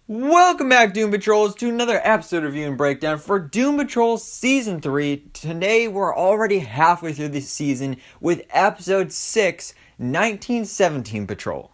Welcome back, Doom Patrols, to another episode of Review and Breakdown for Doom Patrol Season 3. Today, we're already halfway through the season with Episode 6, 1917 Patrol.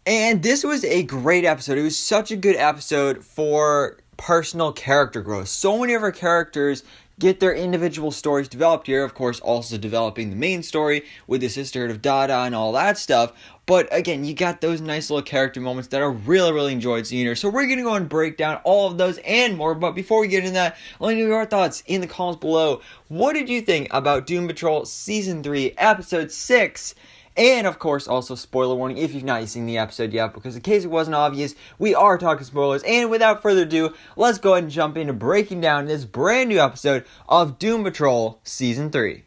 And this was a great episode. It was such a good episode for personal character growth. So many of our characters get their individual stories developed here. Of course, also developing the main story with the Sisterhood of Dada and all that stuff. But again, you got those nice little character moments that I really enjoyed seeing here. So we're going to go and break down all of those and more. But before we get into that, let me know your thoughts in the comments below. What did you think about Doom Patrol Season 3, Episode 6? And, of course, also spoiler warning if you've not seen the episode yet, because in case it wasn't obvious, we are talking spoilers. And without further ado, let's go ahead and jump into breaking down this brand new episode of Doom Patrol Season 3.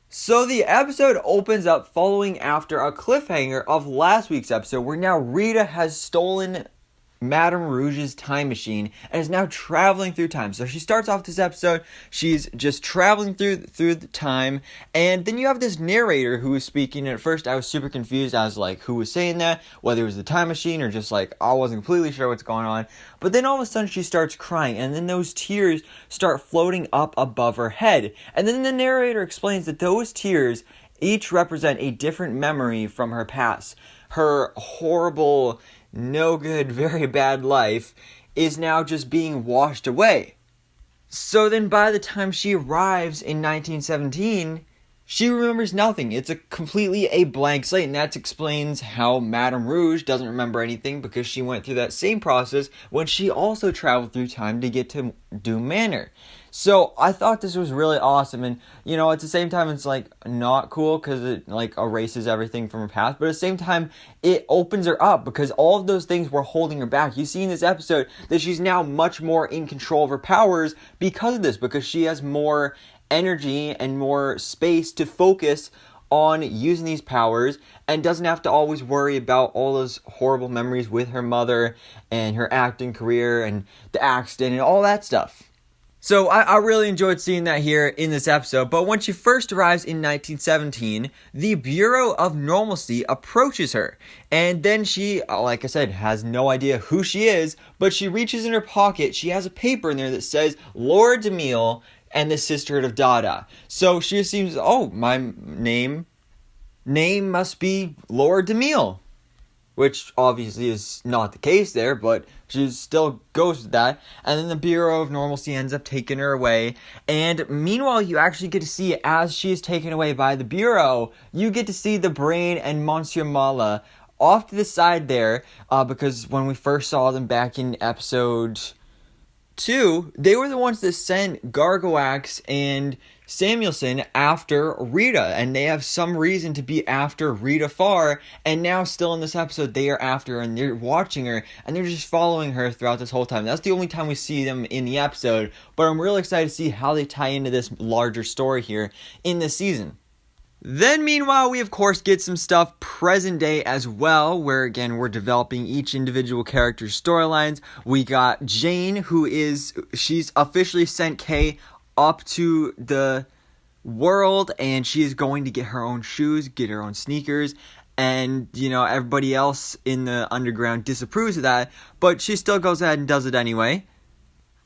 So the episode opens up following after a cliffhanger of last week's episode, where now Rita has stolen Madame Rouge's time machine and is now traveling through time. So she starts off this episode, she's just traveling through the time, and then you have this narrator who is speaking. And at first I was super confused. I was like, who was saying that? Whether it was the time machine or just like, I wasn't completely sure what's going on. But then all of a sudden she starts crying, and then those tears start floating up above her head. And then the narrator explains that those tears each represent a different memory from her past. Her horrible, no good, very bad life is now just being washed away. So then by the time she arrives in 1917, she remembers nothing. It's completely a blank slate, and that explains how Madame Rouge doesn't remember anything, because she went through that same process when she also traveled through time to get to Doom Manor. So I thought this was really awesome, and at the same time it's like not cool because it like erases everything from her past, but at the same time it opens her up because all of those things were holding her back. You see in this episode that she's now much more in control of her powers because of this, because she has more energy and more space to focus on using these powers and doesn't have to always worry about all those horrible memories with her mother and her acting career and the accident and all that stuff. So I really enjoyed seeing that here in this episode. But when she first arrives in 1917, the Bureau of Normalcy approaches her. And then she, like I said, has no idea who she is, but she reaches in her pocket. She has a paper in there that says Laura DeMille and the Sisterhood of Dada. So she assumes, oh, my name must be Laura DeMille. Which obviously is not the case there, but she still goes with that. And then the Bureau of Normalcy ends up taking her away. And meanwhile, you actually get to see, as she is taken away by the Bureau, you get to see the Brain and Monsieur Mala off to the side there. Because when we first saw them back in episode 2, they were the ones that sent Gargoax and Samuelson after Rita, and they have some reason to be after Rita Farr, and now still in this episode they are after her, and they're watching her, and they're just following her throughout this whole time. That's the only time we see them in the episode, but I'm really excited to see how they tie into this larger story here in this season. Then meanwhile, we of course get some stuff present day as well, where again we're developing each individual character's storylines. We got Jane, she's officially sent Kay up to the world, and she is going to get her own shoes, get her own sneakers, and everybody else in the underground disapproves of that, but she still goes ahead and does it anyway.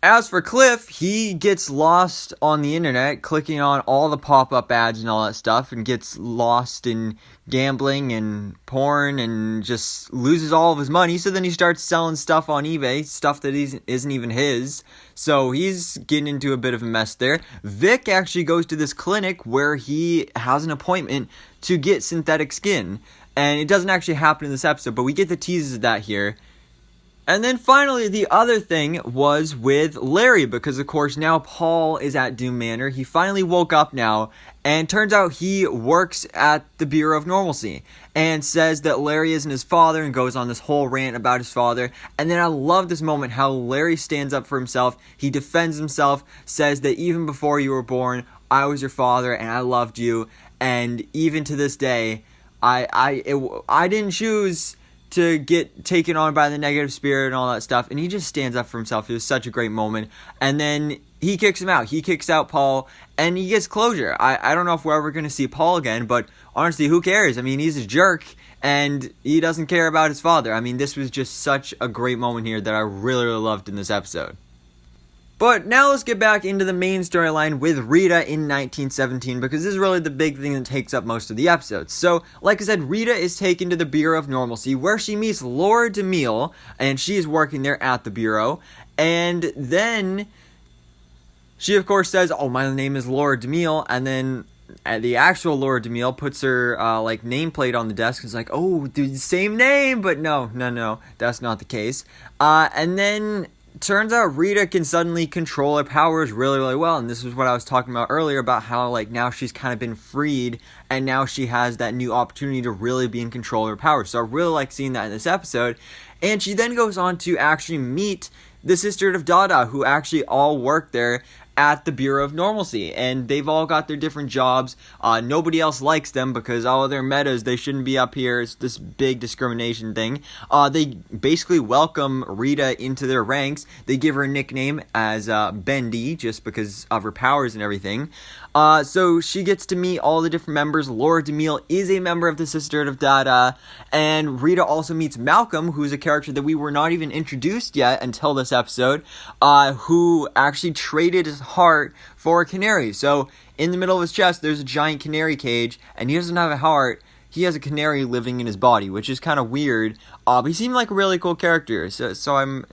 As for Cliff, he gets lost on the internet, clicking on all the pop-up ads and all that stuff, and gets lost in gambling and porn and just loses all of his money. So then he starts selling stuff on eBay, stuff that isn't even his. So he's getting into a bit of a mess there. Vic actually goes to this clinic where he has an appointment to get synthetic skin. And it doesn't actually happen in this episode, but we get the teases of that here. And then finally, the other thing was with Larry, because of course now Paul is at Doom Manor. He finally woke up now, and turns out he works at the Bureau of Normalcy, and says that Larry isn't his father, and goes on this whole rant about his father. And then I love this moment, how Larry stands up for himself, he defends himself, says that even before you were born, I was your father, and I loved you, and even to this day, I didn't choose to get taken on by the negative spirit and all that stuff, and he just stands up for himself. It was such a great moment. And then he kicks him out. He kicks out Paul, and he gets closure. I don't know if we're ever going to see Paul again, but honestly, who cares? I mean, he's a jerk, and he doesn't care about his father. I mean, this was just such a great moment here that I really, really loved in this episode. But now let's get back into the main storyline with Rita in 1917, because this is really the big thing that takes up most of the episode. So, like I said, Rita is taken to the Bureau of Normalcy, where she meets Laura DeMille, and she is working there at the Bureau. And then she, of course, says, "Oh, my name is Laura DeMille," and then the actual Laura DeMille puts her, nameplate on the desk and is like, "Oh, dude, same name," but no, that's not the case. And then turns out Rita can suddenly control her powers really, really well, and this is what I was talking about earlier about how, like, now she's kind of been freed, and now she has that new opportunity to really be in control of her powers. So I really like seeing that in this episode. And she then goes on to actually meet the Sisterhood of Dada, who actually all work there at the Bureau of Normalcy, and they've all got their different jobs. Nobody else likes them because all of their metas, they shouldn't be up here. It's this big discrimination thing. They basically welcome Rita into their ranks. They give her a nickname as Bendy, just because of her powers and everything. So she gets to meet all the different members. Laura DeMille is a member of the Sisterhood of Dada, and Rita also meets Malcolm, who's a character that we were not even introduced yet until this episode, who actually traded his heart for a canary. So in the middle of his chest, there's a giant canary cage, and he doesn't have a heart. He has a canary living in his body, which is kind of weird. But he seemed like a really cool character, so I'm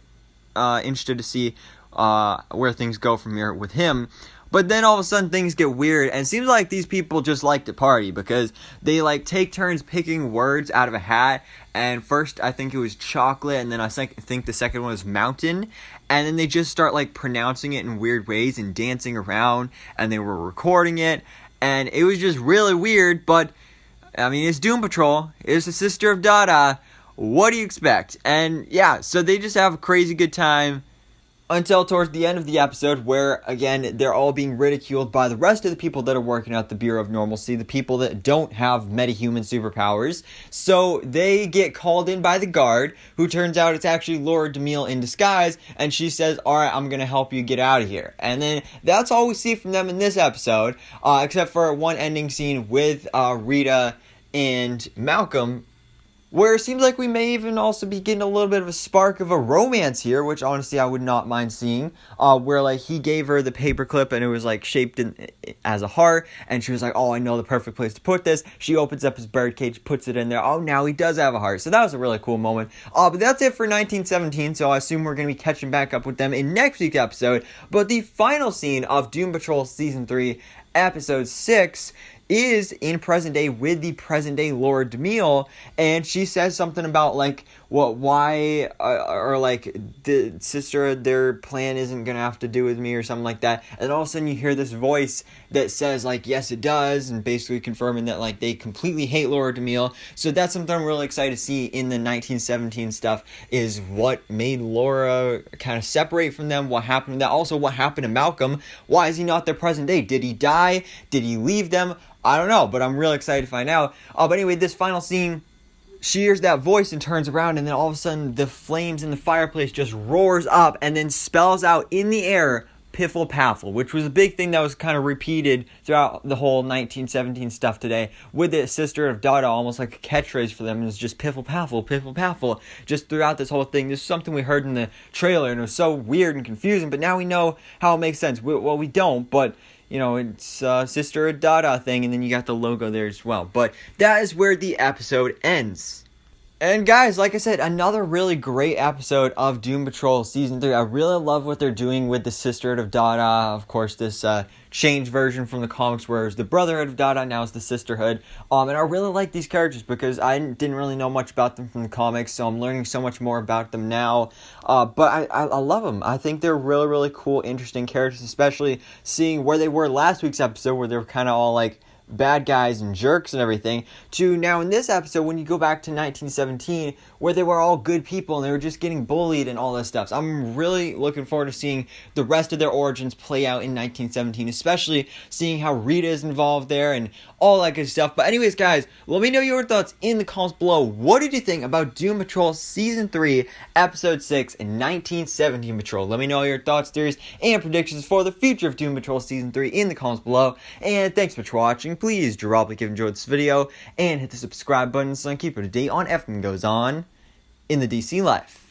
interested to see where things go from here with him. But then all of a sudden things get weird, and it seems like these people just like to party, because they like take turns picking words out of a hat. And first I think it was chocolate, and then I think the second one was mountain, and then they just start like pronouncing it in weird ways and dancing around, and they were recording it, and it was just really weird. But I mean, it's Doom Patrol, it's the Sister of Dada, what do you expect? And yeah, so they just have a crazy good time until towards the end of the episode, where, again, they're all being ridiculed by the rest of the people that are working at the Bureau of Normalcy, the people that don't have metahuman superpowers. So they get called in by the guard, who turns out it's actually Laura DeMille in disguise, and she says, "Alright, I'm gonna help you get out of here." And then that's all we see from them in this episode, except for one ending scene with Rita and Malcolm, where it seems like we may even also be getting a little bit of a spark of a romance here, which honestly I would not mind seeing, where like he gave her the paperclip and it was like shaped as a heart, and she was like, "Oh, I know the perfect place to put this." She opens up his birdcage, puts it in there. Oh, now he does have a heart. So that was a really cool moment. But that's it for 1917, so I assume we're going to be catching back up with them in next week's episode. But the final scene of Doom Patrol Season 3, Episode 6, is in present day with the present day Laura DeMille, and she says something about like why the sister, their plan isn't gonna have to do with me or something like that, and all of a sudden you hear this voice that says like, yes it does, and basically confirming that like they completely hate Laura DeMille. So that's something I'm really excited to see in the 1917 stuff, is what made Laura kind of separate from them, what happened to that, also what happened to Malcolm, why is he not their present day, did he die, did he leave them? I don't know, but I'm really excited to find out. But anyway, this final scene, she hears that voice and turns around, and then all of a sudden the flames in the fireplace just roars up and then spells out in the air, "Piffle Paffle," which was a big thing that was kind of repeated throughout the whole 1917 stuff today, with the Sister of Dada almost like a catchphrase for them. It was just "Piffle Paffle, Piffle Paffle," just throughout this whole thing. This is something we heard in the trailer, and it was so weird and confusing, but now we know how it makes sense. Well, we don't, but you know, it's Sister of Dada thing, and then you got the logo there as well. But that is where the episode ends. And guys, like I said, another really great episode of Doom Patrol Season 3. I really love what they're doing with the Sisterhood of Dada. Of course, this changed version from the comics where it was the Brotherhood of Dada, now it's the Sisterhood. And I really like these characters because I didn't really know much about them from the comics, so I'm learning so much more about them now. But I love them. I think they're really, really cool, interesting characters, especially seeing where they were last week's episode, where they were kind of all like bad guys and jerks and everything, to now in this episode when you go back to 1917 where they were all good people and they were just getting bullied and all this stuff. So I'm really looking forward to seeing the rest of their origins play out in 1917, especially seeing how Rita is involved there and all that good stuff. But anyways, guys, let me know your thoughts in the comments below. What did you think about Doom Patrol Season 3, Episode 6, 1917 Patrol? Let me know your thoughts, theories, and predictions for the future of Doom Patrol Season 3 in the comments below. And thanks so much for watching. Please drop a like if you enjoyed this video, and hit the subscribe button so I can keep up to date on everything that goes on in the DC life.